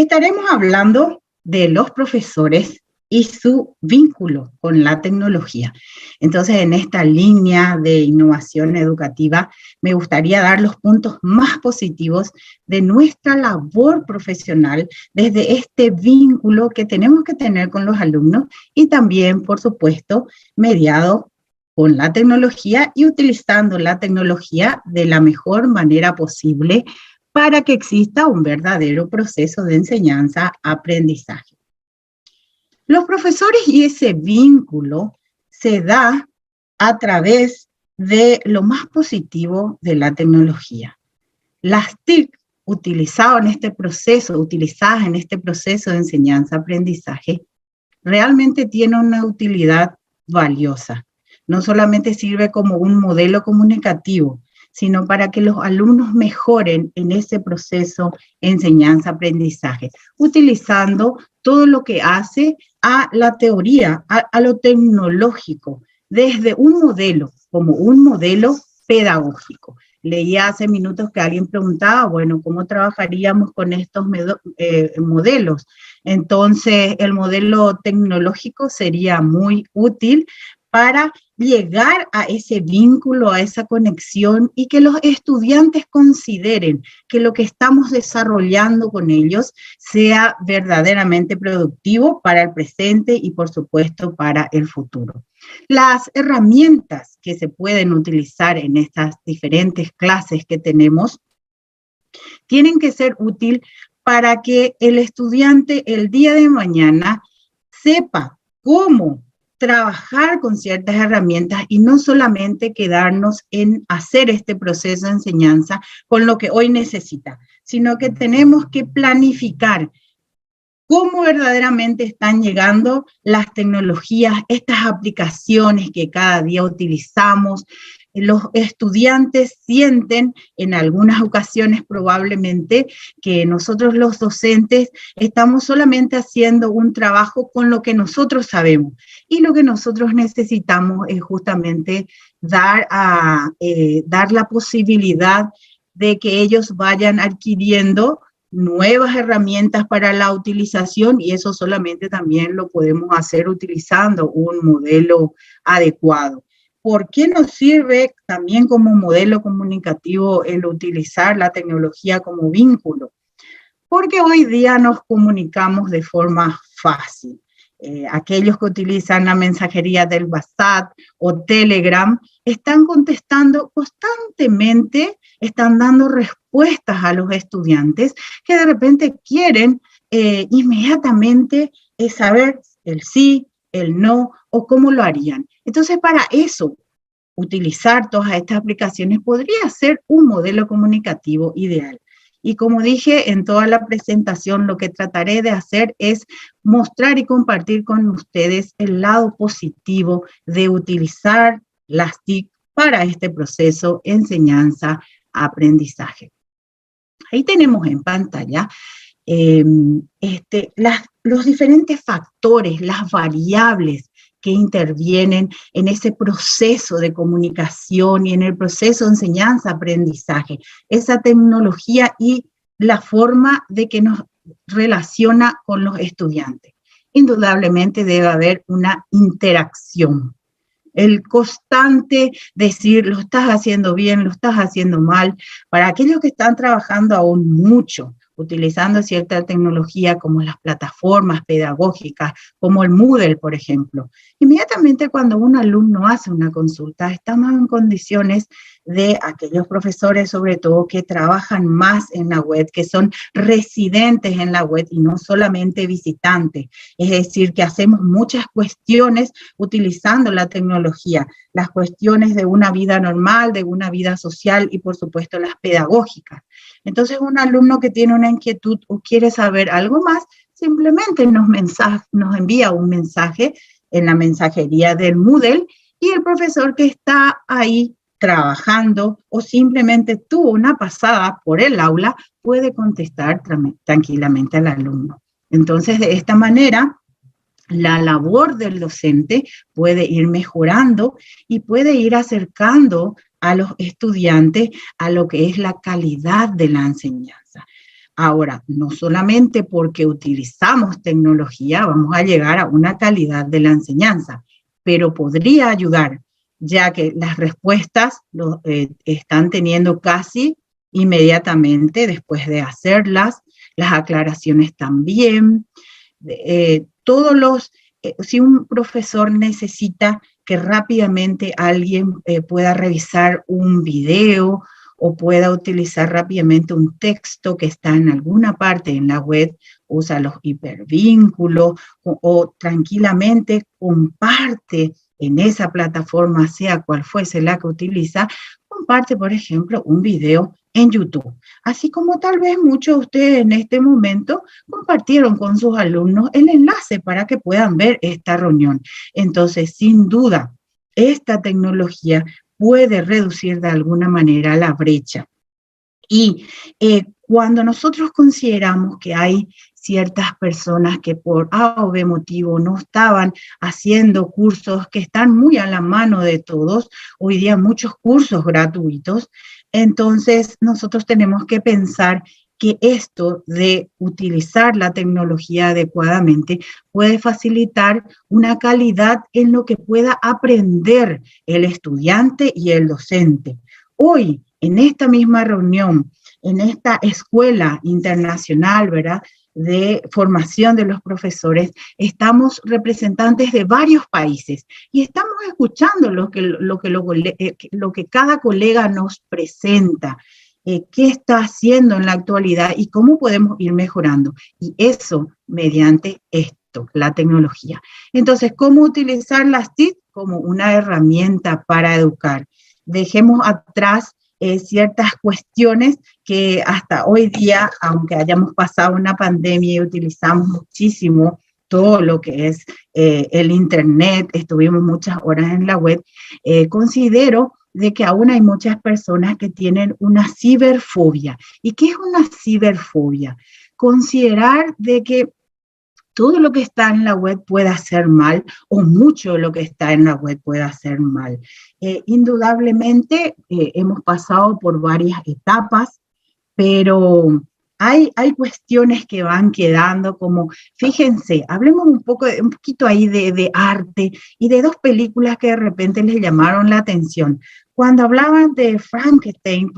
Estaremos hablando de los profesores y su vínculo con la tecnología. Entonces, en esta línea de innovación educativa, me gustaría dar los puntos más positivos de nuestra labor profesional desde este vínculo que tenemos que tener con los alumnos y también, por supuesto, mediado con la tecnología y utilizando la tecnología de la mejor manera posible para que exista un verdadero proceso de enseñanza-aprendizaje. Los profesores y ese vínculo se da a través de lo más positivo de la tecnología. Las TIC utilizadas en este proceso de enseñanza-aprendizaje realmente tienen una utilidad valiosa. No solamente sirve como un modelo comunicativo, sino para que los alumnos mejoren en ese proceso de enseñanza-aprendizaje, utilizando todo lo que hace a la teoría, a lo tecnológico, desde un modelo, como un modelo pedagógico. Leía hace minutos que alguien preguntaba, bueno, ¿cómo trabajaríamos con estos modelos? Entonces, el modelo tecnológico sería muy útil para llegar a ese vínculo, a esa conexión y que los estudiantes consideren que lo que estamos desarrollando con ellos sea verdaderamente productivo para el presente y, por supuesto, para el futuro. Las herramientas que se pueden utilizar en estas diferentes clases que tenemos tienen que ser útiles para que el estudiante el día de mañana sepa cómo trabajar con ciertas herramientas y no solamente quedarnos en hacer este proceso de enseñanza con lo que hoy necesita, sino que tenemos que planificar cómo verdaderamente están llegando las tecnologías, estas aplicaciones que cada día utilizamos. Los estudiantes sienten en algunas ocasiones probablemente que nosotros los docentes estamos solamente haciendo un trabajo con lo que nosotros sabemos y lo que nosotros necesitamos es justamente dar la posibilidad de que ellos vayan adquiriendo nuevas herramientas para la utilización y eso solamente también lo podemos hacer utilizando un modelo adecuado. ¿Por qué nos sirve también como modelo comunicativo el utilizar la tecnología como vínculo? Porque hoy día nos comunicamos de forma fácil. Aquellos que utilizan la mensajería del WhatsApp o Telegram están contestando constantemente, están dando respuestas a los estudiantes que de repente quieren inmediatamente saber el sí, el no o cómo lo harían. Entonces, para eso, utilizar todas estas aplicaciones podría ser un modelo comunicativo ideal. Y como dije en toda la presentación, lo que trataré de hacer es mostrar y compartir con ustedes el lado positivo de utilizar las TIC para este proceso de enseñanza-aprendizaje. Ahí tenemos en pantalla los diferentes factores, las variables que intervienen en ese proceso de comunicación y en el proceso de enseñanza-aprendizaje, esa tecnología y la forma de que nos relaciona con los estudiantes. Indudablemente debe haber una interacción. El constante decir, lo estás haciendo bien, lo estás haciendo mal, para aquellos que están trabajando aún mucho, utilizando cierta tecnología como las plataformas pedagógicas, como el Moodle, por ejemplo. Inmediatamente cuando un alumno hace una consulta, estamos en condiciones de aquellos profesores, sobre todo, que trabajan más en la web, que son residentes en la web y no solamente visitantes. Es decir, que hacemos muchas cuestiones utilizando la tecnología, las cuestiones de una vida normal, de una vida social y, por supuesto, las pedagógicas. Entonces, un alumno que tiene una inquietud o quiere saber algo más, simplemente nos envía un mensaje en la mensajería del Moodle y el profesor que está ahí trabajando o simplemente tuvo una pasada por el aula puede contestar tranquilamente al alumno. Entonces, de esta manera, la labor del docente puede ir mejorando y puede ir acercando a los estudiantes a lo que es la calidad de la enseñanza. Ahora, no solamente porque utilizamos tecnología vamos a llegar a una calidad de la enseñanza, pero podría ayudar, ya que las respuestas están teniendo casi inmediatamente después de hacerlas, las aclaraciones también, si un profesor necesita que rápidamente alguien pueda revisar un video o pueda utilizar rápidamente un texto que está en alguna parte en la web, usa los hipervínculos o tranquilamente comparte en esa plataforma, sea cual fuese la que utiliza, comparte, por ejemplo, un video en YouTube. Así como tal vez muchos de ustedes en este momento compartieron con sus alumnos el enlace para que puedan ver esta reunión. Entonces, sin duda, esta tecnología puede reducir de alguna manera la brecha. Y cuando nosotros consideramos que hay ciertas personas que por A o B motivo no estaban haciendo cursos que están muy a la mano de todos, hoy día muchos cursos gratuitos, entonces nosotros tenemos que pensar que esto de utilizar la tecnología adecuadamente puede facilitar una calidad en lo que pueda aprender el estudiante y el docente. Hoy, en esta misma reunión, en esta escuela internacional, ¿verdad?, de formación de los profesores, estamos representantes de varios países y estamos escuchando lo que cada colega nos presenta, qué está haciendo en la actualidad y cómo podemos ir mejorando. Y eso mediante esto, la tecnología. Entonces, ¿cómo utilizar las TIC como una herramienta para educar? Dejemos atrás ciertas cuestiones que hasta hoy día, aunque hayamos pasado una pandemia y utilizamos muchísimo todo lo que es el Internet, estuvimos muchas horas en la web, considero de que aún hay muchas personas que tienen una ciberfobia. ¿Y qué es una ciberfobia? Considerar de que todo lo que está en la web puede hacer mal o mucho de lo que está en la web puede hacer mal. Indudablemente hemos pasado por varias etapas, pero hay cuestiones que van quedando como, fíjense, hablemos un poquito ahí de arte y de dos películas que de repente les llamaron la atención. Cuando hablaban de Frankenstein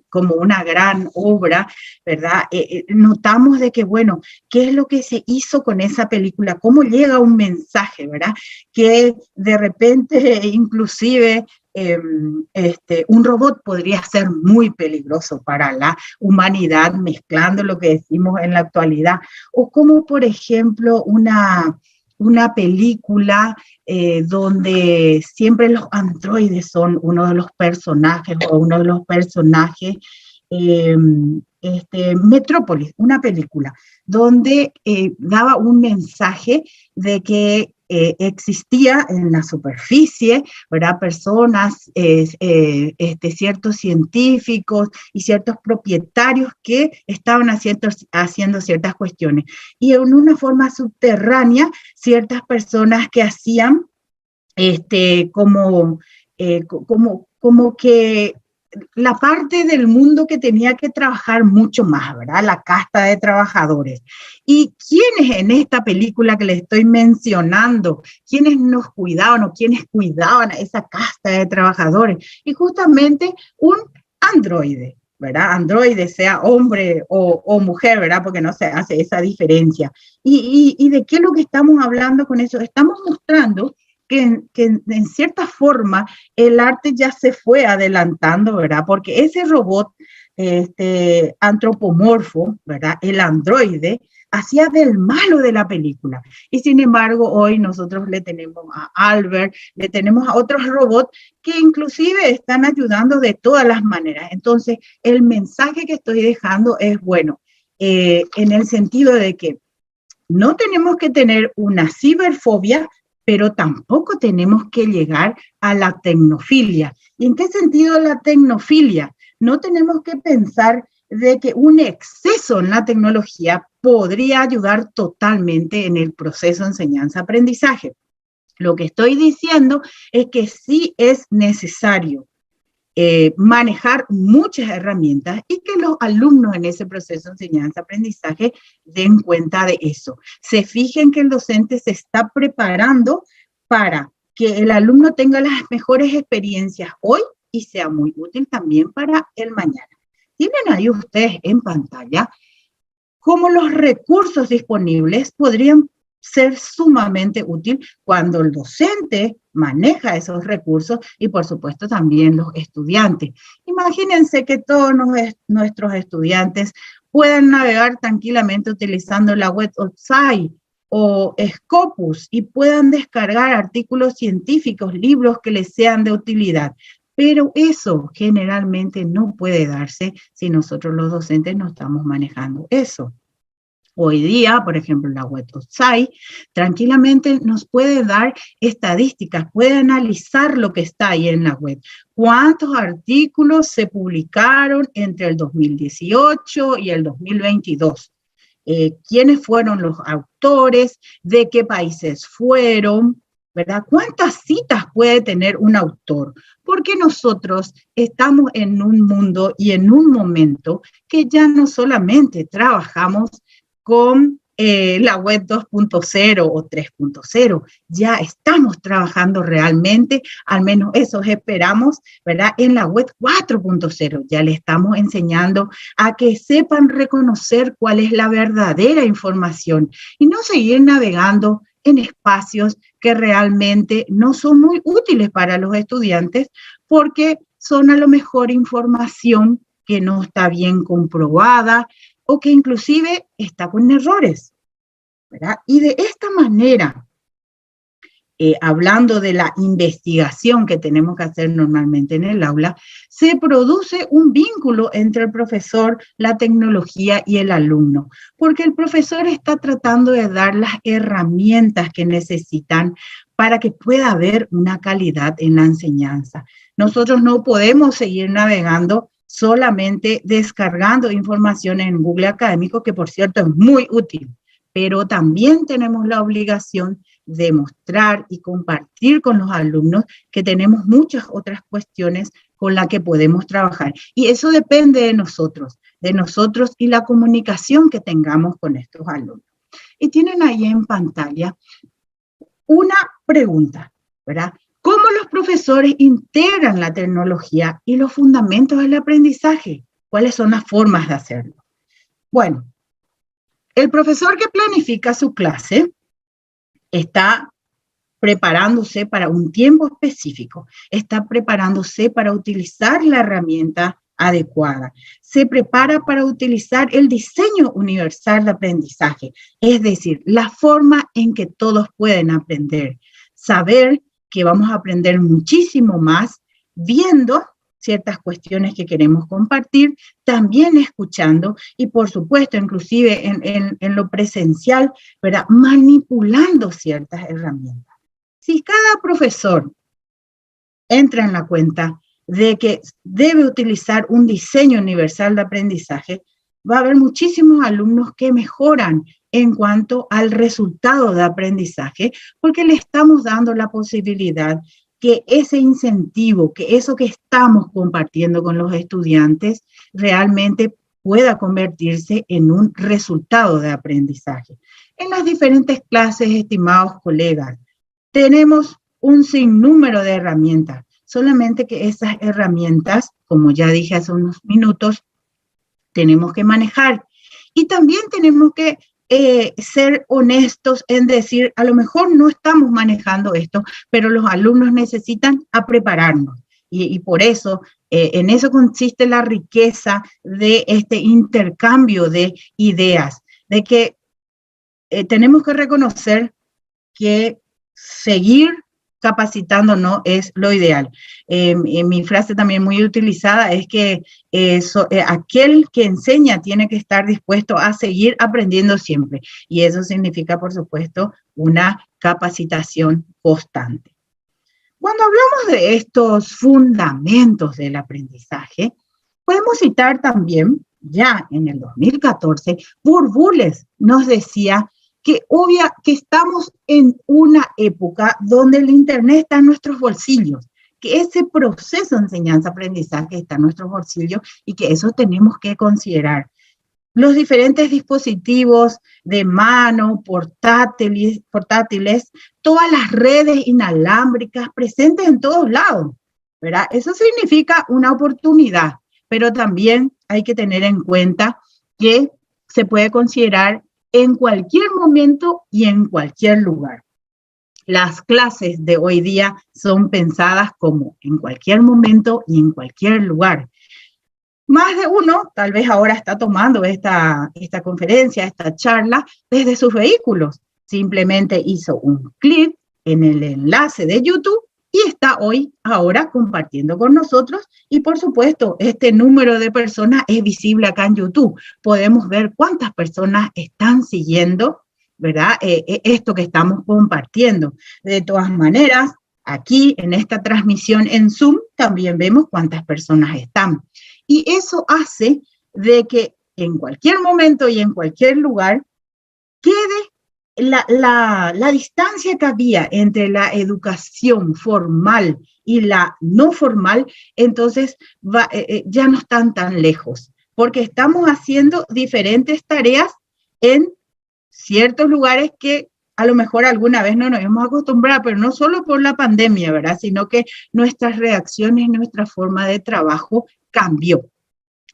como una gran obra, ¿verdad? Notamos de que, bueno, ¿qué es lo que se hizo con esa película? ¿Cómo llega un mensaje, ¿verdad? Que de repente inclusive un robot podría ser muy peligroso para la humanidad, mezclando lo que decimos en la actualidad, o como por ejemplo una película donde siempre los androides son uno de los personajes o uno de los personajes, Metrópolis, una película, donde daba un mensaje de que existía en la superficie, ¿verdad?, personas, ciertos científicos y ciertos propietarios que estaban haciendo ciertas cuestiones. Y en una forma subterránea, ciertas personas que hacían como que la parte del mundo que tenía que trabajar mucho más, ¿verdad? La casta de trabajadores. ¿Y quiénes en esta película que les estoy mencionando, quiénes nos cuidaban o quiénes cuidaban a esa casta de trabajadores? Y justamente un androide, ¿verdad? Androide, sea hombre o mujer, ¿verdad? Porque no se hace esa diferencia. ¿Y de qué es lo que estamos hablando con eso? Estamos mostrando que en cierta forma el arte ya se fue adelantando, ¿verdad? Porque ese robot antropomorfo, ¿verdad?, el androide, hacía del malo de la película. Y sin embargo, hoy nosotros le tenemos a Albert, le tenemos a otros robots que inclusive están ayudando de todas las maneras. Entonces, el mensaje que estoy dejando es, bueno, en el sentido de que no tenemos que tener una ciberfobia, pero tampoco tenemos que llegar a la tecnofilia. ¿Y en qué sentido la tecnofilia? No tenemos que pensar de que un exceso en la tecnología podría ayudar totalmente en el proceso de enseñanza-aprendizaje. Lo que estoy diciendo es que sí es necesario manejar muchas herramientas y que los alumnos en ese proceso de enseñanza-aprendizaje den cuenta de eso. Se fijen que el docente se está preparando para que el alumno tenga las mejores experiencias hoy y sea muy útil también para el mañana. Tienen ahí ustedes en pantalla cómo los recursos disponibles podrían ser sumamente útil cuando el docente maneja esos recursos y por supuesto también los estudiantes. Imagínense que todos nuestros estudiantes puedan navegar tranquilamente utilizando la web OTSAI o Scopus y puedan descargar artículos científicos, libros que les sean de utilidad. Pero eso generalmente no puede darse si nosotros los docentes no estamos manejando eso. Hoy día, por ejemplo, la web OTSAI tranquilamente nos puede dar estadísticas, puede analizar lo que está ahí en la web. ¿Cuántos artículos se publicaron entre el 2018 y el 2022? ¿Quiénes fueron los autores? ¿De qué países fueron? ¿Verdad? ¿Cuántas citas puede tener un autor? Porque nosotros estamos en un mundo y en un momento que ya no solamente trabajamos con la web 2.0 o 3.0. Ya estamos trabajando realmente, al menos eso esperamos, ¿verdad? En la web 4.0 ya le estamos enseñando a que sepan reconocer cuál es la verdadera información y no seguir navegando en espacios que realmente no son muy útiles para los estudiantes porque son a lo mejor información que no está bien comprobada o que inclusive está con errores, ¿verdad? Y de esta manera, hablando de la investigación que tenemos que hacer normalmente en el aula, se produce un vínculo entre el profesor, la tecnología y el alumno, porque el profesor está tratando de dar las herramientas que necesitan para que pueda haber una calidad en la enseñanza. Nosotros no podemos seguir navegando solamente descargando información en Google Académico, que por cierto es muy útil, pero también tenemos la obligación de mostrar y compartir con los alumnos que tenemos muchas otras cuestiones con las que podemos trabajar. Y eso depende de nosotros y la comunicación que tengamos con estos alumnos. Y tienen ahí en pantalla una pregunta, ¿verdad? ¿Cómo los profesores integran la tecnología y los fundamentos del aprendizaje? ¿Cuáles son las formas de hacerlo? Bueno, el profesor que planifica su clase está preparándose para un tiempo específico, está preparándose para utilizar la herramienta adecuada, se prepara para utilizar el diseño universal de aprendizaje, es decir, la forma en que todos pueden aprender, saber que vamos a aprender muchísimo más viendo ciertas cuestiones que queremos compartir, también escuchando y por supuesto inclusive en lo presencial, ¿verdad? Manipulando ciertas herramientas. Si cada profesor entra en la cuenta de que debe utilizar un diseño universal de aprendizaje, va a haber muchísimos alumnos que mejoran en cuanto al resultado de aprendizaje, porque le estamos dando la posibilidad que ese incentivo, que eso que estamos compartiendo con los estudiantes realmente pueda convertirse en un resultado de aprendizaje. En las diferentes clases, estimados colegas, tenemos un sinnúmero de herramientas, solamente que esas herramientas, como ya dije hace unos minutos, tenemos que manejar. Y también tenemos que ser honestos en decir, a lo mejor no estamos manejando esto, pero los alumnos necesitan a prepararnos. Y por eso, en eso consiste la riqueza de este intercambio de ideas, de que tenemos que reconocer que seguir capacitándonos es lo ideal. Mi frase también muy utilizada es que aquel que enseña tiene que estar dispuesto a seguir aprendiendo siempre. Y eso significa, por supuesto, una capacitación constante. Cuando hablamos de estos fundamentos del aprendizaje, podemos citar también, ya en el 2014, Bourboulez nos decía que estamos en una época donde el Internet está en nuestros bolsillos, que ese proceso de enseñanza-aprendizaje está en nuestros bolsillos y que eso tenemos que considerar. Los diferentes dispositivos de mano, portátiles, todas las redes inalámbricas presentes en todos lados, ¿verdad? Eso significa una oportunidad, pero también hay que tener en cuenta que se puede considerar en cualquier momento y en cualquier lugar. Las clases de hoy día son pensadas como en cualquier momento y en cualquier lugar. Más de uno, tal vez ahora está tomando esta conferencia, esta charla, desde sus vehículos. Simplemente hizo un clic en el enlace de YouTube y está ahora compartiendo con nosotros. Y por supuesto, este número de personas es visible acá en YouTube. Podemos ver cuántas personas están siguiendo, ¿verdad? Esto que estamos compartiendo. De todas maneras, aquí en esta transmisión en Zoom también vemos cuántas personas están. Y eso hace de que en cualquier momento y en cualquier lugar quede la distancia que había entre la educación formal y la no formal, entonces ya no están tan lejos, porque estamos haciendo diferentes tareas en ciertos lugares que a lo mejor alguna vez no nos hemos acostumbrado, pero no solo por la pandemia, ¿verdad? Sino que nuestras reacciones, nuestra forma de trabajo cambió.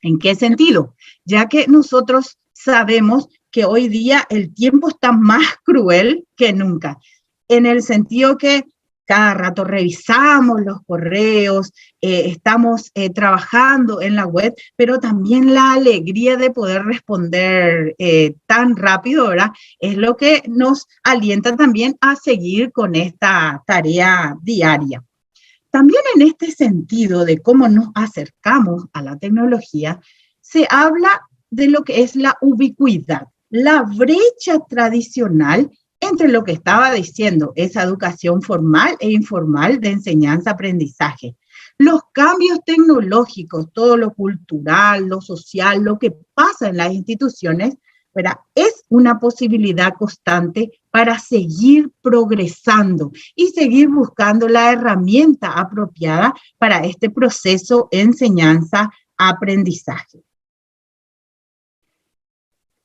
¿En qué sentido? Ya que nosotros sabemos que hoy día el tiempo está más cruel que nunca, en el sentido que cada rato revisamos los correos, estamos trabajando en la web, pero también la alegría de poder responder tan rápido, ¿verdad? Es lo que nos alienta también a seguir con esta tarea diaria. También en este sentido de cómo nos acercamos a la tecnología, se habla de lo que es la ubicuidad, la brecha tradicional entre lo que estaba diciendo, esa educación formal e informal de enseñanza-aprendizaje. Los cambios tecnológicos, todo lo cultural, lo social, lo que pasa en las instituciones, ¿verdad? Es una posibilidad constante para seguir progresando y seguir buscando la herramienta apropiada para este proceso de enseñanza-aprendizaje.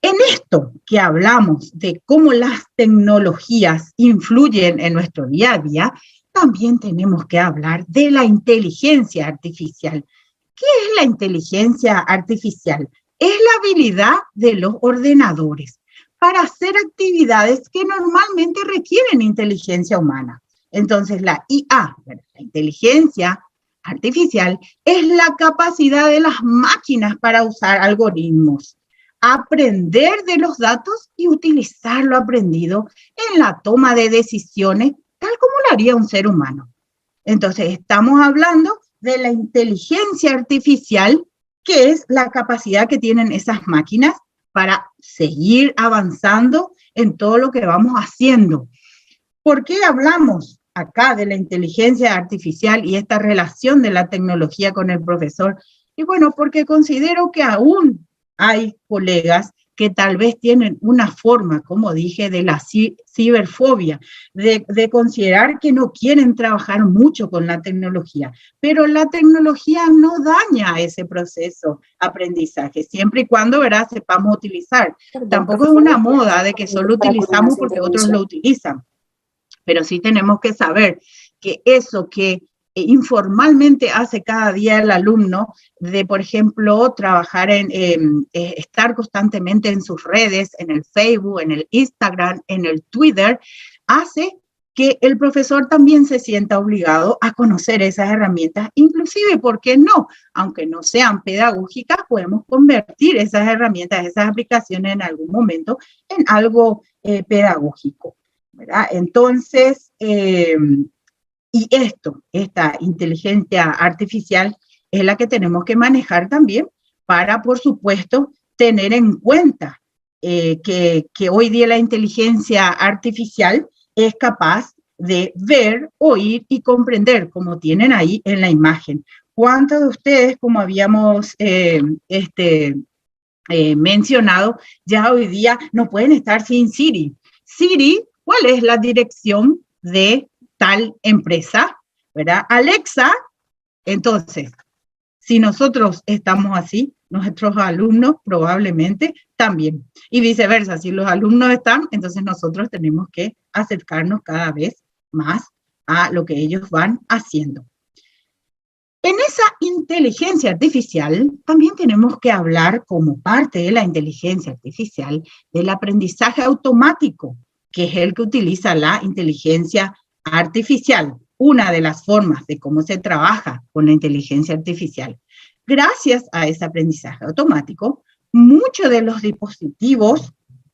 En esto que hablamos de cómo las tecnologías influyen en nuestro día a día, también tenemos que hablar de la inteligencia artificial. ¿Qué es la inteligencia artificial? Es la habilidad de los ordenadores para hacer actividades que normalmente requieren inteligencia humana. Entonces, la IA, la inteligencia artificial, es la capacidad de las máquinas para usar algoritmos, aprender de los datos y utilizar lo aprendido en la toma de decisiones, tal como lo haría un ser humano. Entonces, estamos hablando de la inteligencia artificial, que es la capacidad que tienen esas máquinas para seguir avanzando en todo lo que vamos haciendo. ¿Por qué hablamos acá de la inteligencia artificial y esta relación de la tecnología con el profesor? Y bueno, porque considero que aún hay colegas que tal vez tienen una forma, como dije, de la ciberfobia, de considerar que no quieren trabajar mucho con la tecnología, pero la tecnología no daña ese proceso de aprendizaje, siempre y cuando, ¿verdad?, sepamos utilizar. Tampoco es una moda de que solo utilizamos porque otros lo utilizan, pero sí tenemos que saber que eso que informalmente hace cada día el alumno, de, por ejemplo, trabajar estar constantemente en sus redes, en el Facebook, en el Instagram, en el Twitter, hace que el profesor también se sienta obligado a conocer esas herramientas, inclusive, ¿por qué no? Aunque no sean pedagógicas, podemos convertir esas herramientas, esas aplicaciones en algún momento en algo pedagógico, ¿verdad? Entonces, y esta inteligencia artificial es la que tenemos que manejar también para, por supuesto, tener en cuenta que hoy día la inteligencia artificial es capaz de ver, oír y comprender, como tienen ahí en la imagen. ¿Cuántos de ustedes, como habíamos mencionado, ya hoy día no pueden estar sin Siri? Siri, ¿cuál es la dirección de tal empresa? ¿verdad? Alexa, entonces, si nosotros estamos así, nuestros alumnos probablemente también. Y viceversa, si los alumnos están, entonces nosotros tenemos que acercarnos cada vez más a lo que ellos van haciendo. En esa inteligencia artificial también tenemos que hablar como parte de la inteligencia artificial del aprendizaje automático, que es el que utiliza la inteligencia artificial, una de las formas de cómo se trabaja con la inteligencia artificial. Gracias a ese aprendizaje automático, muchos de los dispositivos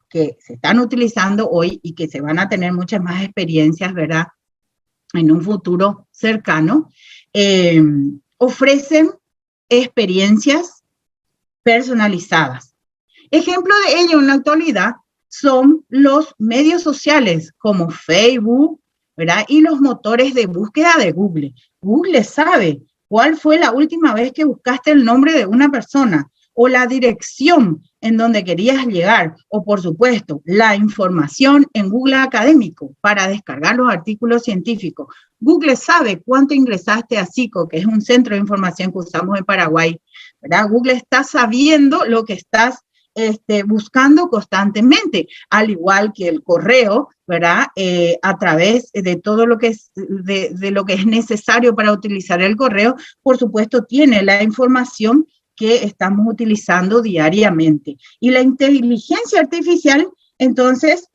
que se están utilizando hoy y que se van a tener muchas más experiencias, ¿verdad?, en un futuro cercano, ofrecen experiencias personalizadas. Ejemplo de ello en la actualidad son los medios sociales como Facebook, ¿verdad? Y los motores de búsqueda de Google. Google sabe cuál fue la última vez que buscaste el nombre de una persona o la dirección en donde querías llegar, o por supuesto, la información en Google Académico para descargar los artículos científicos. Google sabe cuánto ingresaste a SICO, que es un centro de información que usamos en Paraguay, ¿verdad? Google está sabiendo lo que estás buscando constantemente, al igual que el correo, ¿verdad? A través de todo lo que es, de lo que es necesario para utilizar el correo, por supuesto, tiene la información que estamos utilizando diariamente. Y la inteligencia artificial, entonces,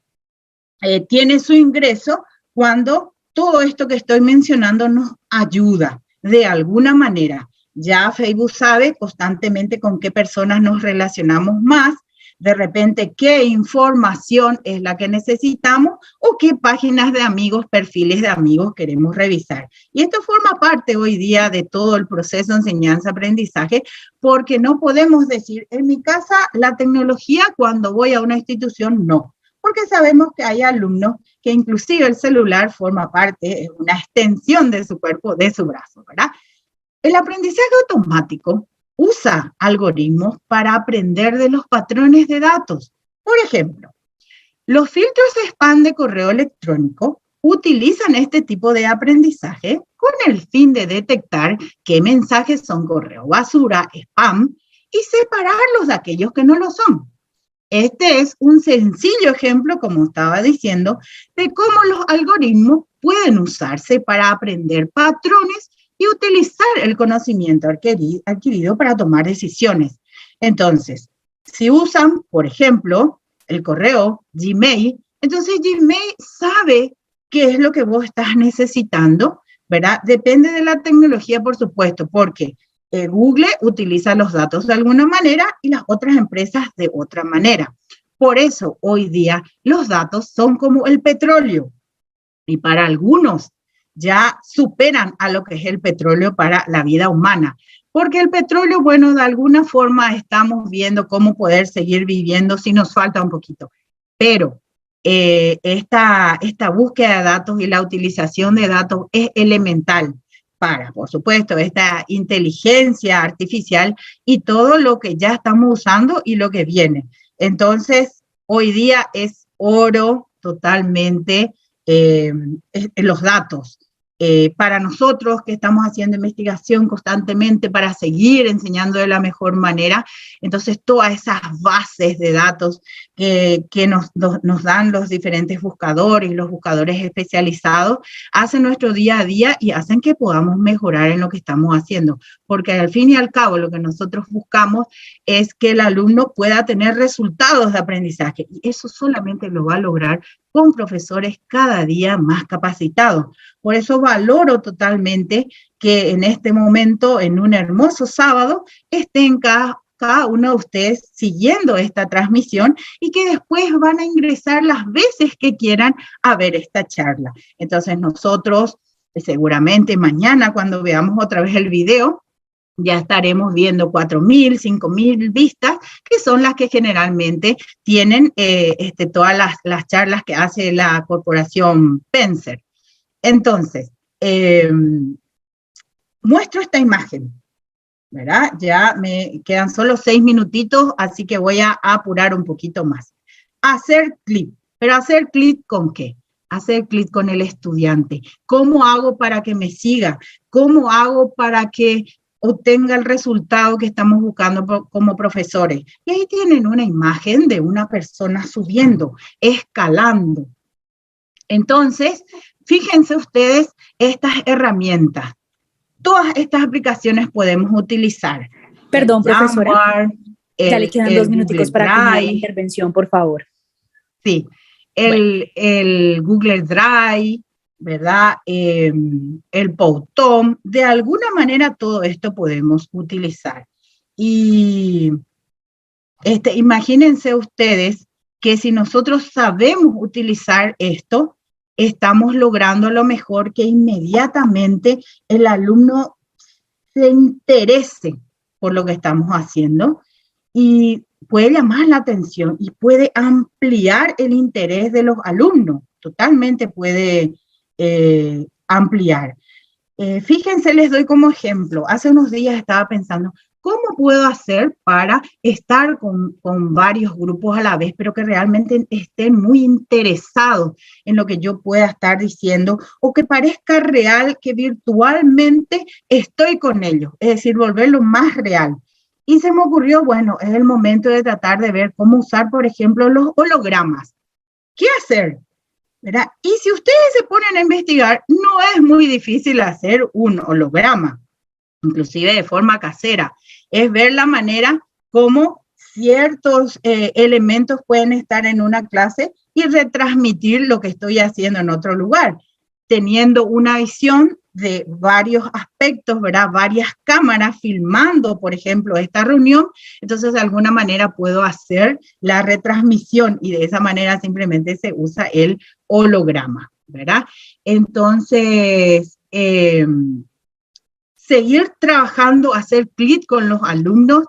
tiene su ingreso cuando todo esto que estoy mencionando nos ayuda de alguna manera. Ya Facebook sabe constantemente con qué personas nos relacionamos más, de repente qué información es la que necesitamos o qué páginas de amigos, perfiles de amigos queremos revisar. Y esto forma parte hoy día de todo el proceso de enseñanza-aprendizaje, porque no podemos decir, en mi casa la tecnología cuando voy a una institución no, porque sabemos que hay alumnos que inclusive el celular forma parte, es una extensión de su cuerpo, de su brazo, ¿verdad? El aprendizaje automático usa algoritmos para aprender de los patrones de datos. Por ejemplo, los filtros de spam de correo electrónico utilizan este tipo de aprendizaje con el fin de detectar qué mensajes son correo basura, spam, y separarlos de aquellos que no lo son. Este es un sencillo ejemplo, como estaba diciendo, de cómo los algoritmos pueden usarse para aprender patrones y utilizar el conocimiento adquirido para tomar decisiones. Entonces, si usan, por ejemplo, el correo Gmail, entonces Gmail sabe qué es lo que vos estás necesitando, ¿verdad? Depende de la tecnología, por supuesto, porque Google utiliza los datos de alguna manera y las otras empresas de otra manera. Por eso, hoy día, los datos son como el petróleo. Y para algunos ya superan a lo que es el petróleo para la vida humana. Porque el petróleo, bueno, de alguna forma estamos viendo cómo poder seguir viviendo si nos falta un poquito. Pero esta búsqueda de datos y la utilización de datos es elemental para, por supuesto, esta inteligencia artificial y todo lo que ya estamos usando y lo que viene. Entonces, hoy día es oro totalmente los datos. Para nosotros que estamos haciendo investigación constantemente para seguir enseñando de la mejor manera, entonces todas esas bases de datos que nos dan los diferentes buscadores, los buscadores especializados, hacen nuestro día a día y hacen que podamos mejorar en lo que estamos haciendo, porque al fin y al cabo lo que nosotros buscamos es que el alumno pueda tener resultados de aprendizaje y eso solamente lo va a lograr con profesores cada día más capacitados. Por eso valoro totalmente que en este momento, en un hermoso sábado, estén cada uno de ustedes siguiendo esta transmisión y que después van a ingresar las veces que quieran a ver esta charla. Entonces nosotros seguramente mañana cuando veamos otra vez el video, ya estaremos viendo 4.000, 5.000 vistas, que son las que generalmente tienen todas las charlas que hace la corporación Penser. Entonces, muestro esta imagen, ¿verdad? Ya me quedan solo 6 minutitos, así que voy a apurar un poquito más. Hacer clic, pero ¿hacer clic con qué? hacer clic con el estudiante. ¿Cómo hago para que me siga? ¿Cómo hago para que obtenga el resultado que estamos buscando como profesores? Y ahí tienen una imagen de una persona subiendo, escalando. Entonces, fíjense ustedes estas herramientas. Todas estas aplicaciones podemos utilizar. Perdón, profesora. Jamboard, Ya le quedan 2 minuticos para culminar la intervención, por favor. Sí, el Google Drive, ¿verdad? El Powtoon, de alguna manera todo esto podemos utilizar. Y imagínense ustedes que si nosotros sabemos utilizar esto, estamos logrando lo mejor que inmediatamente el alumno se interese por lo que estamos haciendo y puede llamar la atención y puede ampliar el interés de los alumnos, totalmente puede ampliar. Fíjense, les doy como ejemplo, hace unos días estaba pensando, ¿cómo puedo hacer para estar con varios grupos a la vez, pero que realmente estén muy interesados en lo que yo pueda estar diciendo o que parezca real que virtualmente estoy con ellos? Es decir, volverlo más real. Y se me ocurrió, bueno, es el momento de tratar de ver cómo usar, por ejemplo, los hologramas. ¿Qué hacer? ¿Verdad? Y si ustedes se ponen a investigar, no es muy difícil hacer un holograma, inclusive de forma casera. Es ver la manera como ciertos elementos pueden estar en una clase y retransmitir lo que estoy haciendo en otro lugar, teniendo una visión de varios aspectos, ¿verdad? Varias cámaras filmando, por ejemplo, esta reunión. Entonces, de alguna manera puedo hacer la retransmisión y de esa manera simplemente se usa el holograma, ¿verdad? Entonces, seguir trabajando, hacer clic con los alumnos,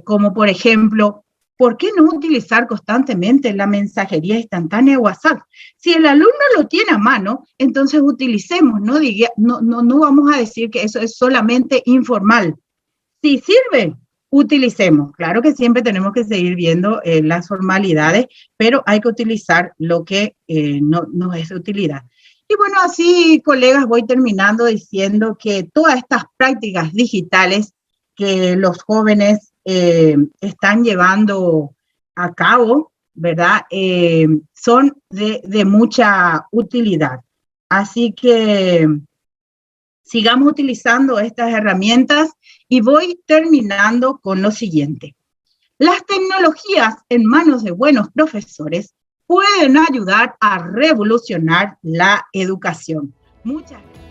como por ejemplo, ¿por qué no utilizar constantemente la mensajería instantánea de WhatsApp? Si el alumno lo tiene a mano, entonces utilicemos, no vamos a decir que eso es solamente informal. Si sirve, utilicemos. Claro que siempre tenemos que seguir viendo las formalidades, pero hay que utilizar lo que no es de utilidad. Y bueno, así, colegas, voy terminando diciendo que todas estas prácticas digitales que los jóvenes están llevando a cabo, ¿verdad? Son de mucha utilidad. Así que sigamos utilizando estas herramientas y voy terminando con lo siguiente. Las tecnologías en manos de buenos profesores pueden ayudar a revolucionar la educación. Muchas gracias.